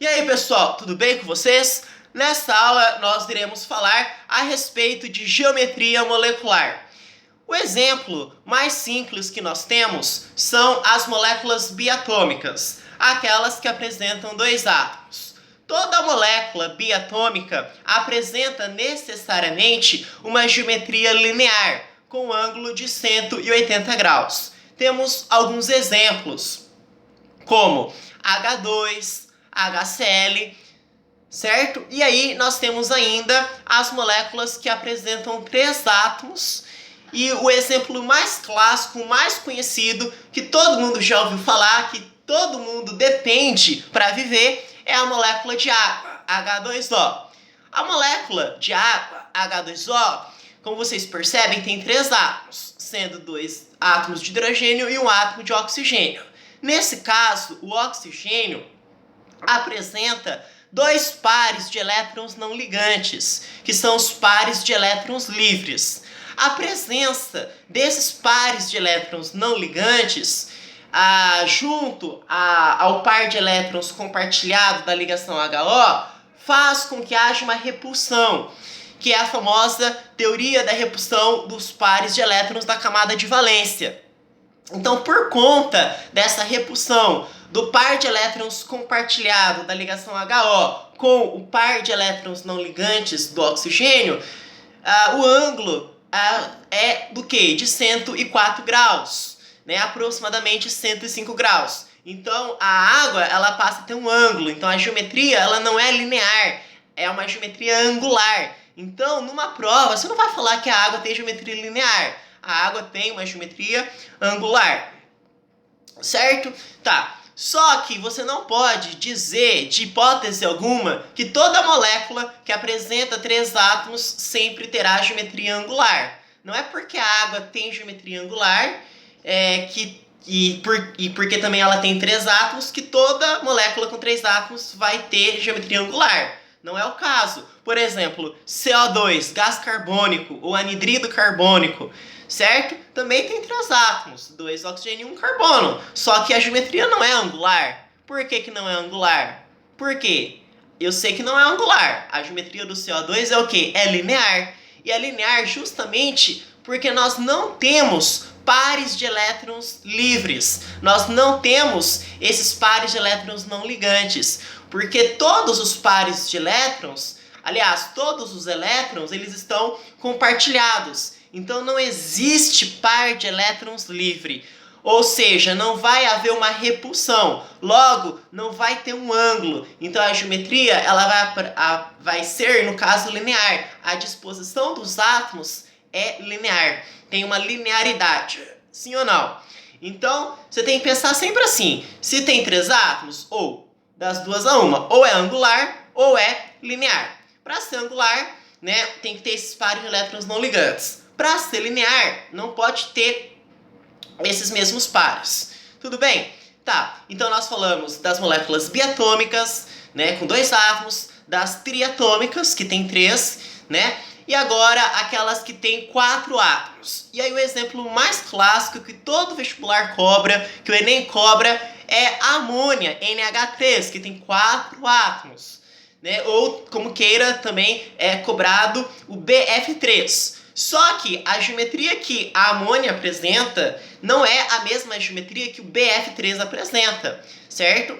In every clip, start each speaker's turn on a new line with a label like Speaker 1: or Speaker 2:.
Speaker 1: E aí, pessoal, tudo bem com vocês? Nesta aula, nós iremos falar a respeito de geometria molecular. O exemplo mais simples que nós temos são as moléculas biatômicas, aquelas que apresentam dois átomos. Toda molécula biatômica apresenta necessariamente uma geometria linear, com ângulo de 180 graus. Temos alguns exemplos, como H2, HCl, certo? E aí nós temos ainda as moléculas que apresentam três átomos. E o exemplo mais clássico, mais conhecido, que todo mundo já ouviu falar, que todo mundo depende para viver, é a molécula de água, H2O. A molécula de água, H2O, como vocês percebem, tem três átomos, sendo dois átomos de hidrogênio e um átomo de oxigênio. Nesse caso, o oxigênio apresenta dois pares de elétrons não ligantes, que são os pares de elétrons livres. A presença desses pares de elétrons não ligantes, junto ao par de elétrons compartilhado da ligação HO, faz com que haja uma repulsão, que é a famosa teoria da repulsão dos pares de elétrons da camada de valência. Então, por conta dessa repulsão do par de elétrons compartilhado da ligação HO com o par de elétrons não ligantes do oxigênio, o ângulo é do quê? De 104 graus, né? Aproximadamente 105 graus. Então, a água ela passa a ter um ângulo. Então, a geometria ela não é linear, é uma geometria angular. Então, numa prova, você não vai falar que a água tem geometria linear. A água tem uma geometria angular, certo? Tá. Só que você não pode dizer, de hipótese alguma, que toda molécula que apresenta três átomos sempre terá geometria angular. Não é porque a água tem geometria angular e porque também ela tem três átomos que toda molécula com três átomos vai ter geometria angular. Não é o caso. Por exemplo, CO2, gás carbônico ou anidrido carbônico, certo? Também tem três átomos, 2 oxigênio e 1 carbono. Só que a geometria não é angular. Por que não é angular? Por quê? Eu sei que não é angular. A geometria do CO2 é o quê? É linear. E é linear justamente porque nós não temos pares de elétrons livres. Nós não temos esses pares de elétrons não ligantes. Porque todos os pares de elétrons, aliás, todos os elétrons, eles estão compartilhados. Então não existe par de elétrons livre. Ou seja, não vai haver uma repulsão. Logo, não vai ter um ângulo. Então a geometria ela vai ser, no caso, linear. A disposição dos átomos é linear. Tem uma linearidade. Sim ou não? Então, você tem que pensar sempre assim. Se tem três átomos, ou das duas a uma, ou é angular ou é linear. Para ser angular, né, tem que ter esses pares de elétrons não ligantes. Para ser linear, não pode ter esses mesmos pares. Tudo bem? Tá, então nós falamos das moléculas biatômicas, né, com dois átomos, das triatômicas, que tem três, né, e agora aquelas que tem 4 átomos. E aí o exemplo mais clássico que todo vestibular cobra, que o Enem cobra, é a amônia, NH3, que tem 4 átomos. Né? Ou, como queira, também é cobrado o BF3. Só que a geometria que a amônia apresenta não é a mesma geometria que o BF3 apresenta, certo?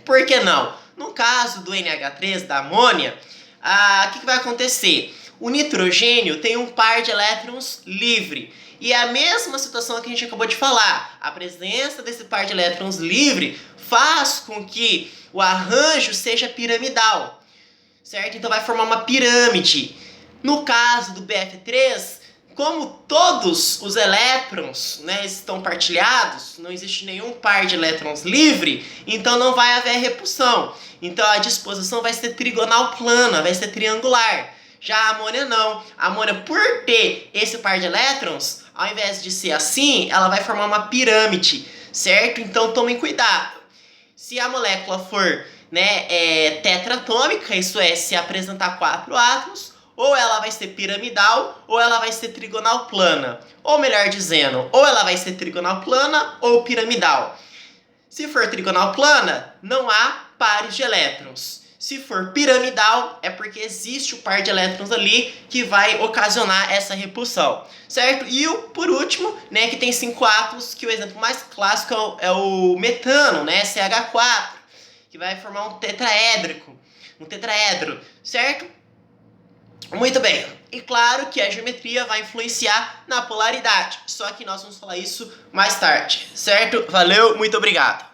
Speaker 1: Por que não? No caso do NH3, da amônia, o que vai acontecer? O nitrogênio tem um par de elétrons livre. E é a mesma situação que a gente acabou de falar. A presença desse par de elétrons livre faz com que o arranjo seja piramidal, certo? Então vai formar uma pirâmide. No caso do BF3, como todos os elétrons, né, estão partilhados, não existe nenhum par de elétrons livre, então não vai haver repulsão. Então a disposição vai ser trigonal plana, vai ser triangular. Já a amônia não. A amônia, por ter esse par de elétrons, ao invés de ser assim, ela vai formar uma pirâmide, certo? Então tomem cuidado. Se a molécula for, né, tetratômica, isso é, se apresentar 4 átomos, ou ela vai ser piramidal, ou ela vai ser trigonal plana. Ou melhor dizendo, ou ela vai ser trigonal plana ou piramidal. Se for trigonal plana, não há pares de elétrons. Se for piramidal, é porque existe o par de elétrons ali que vai ocasionar essa repulsão, certo? E por último, né, que tem 5 átomos, que o exemplo mais clássico é o metano, né, CH4, que vai formar um tetraedro, certo? Muito bem. E claro que a geometria vai influenciar na polaridade, só que nós vamos falar isso mais tarde, certo? Valeu, muito obrigado!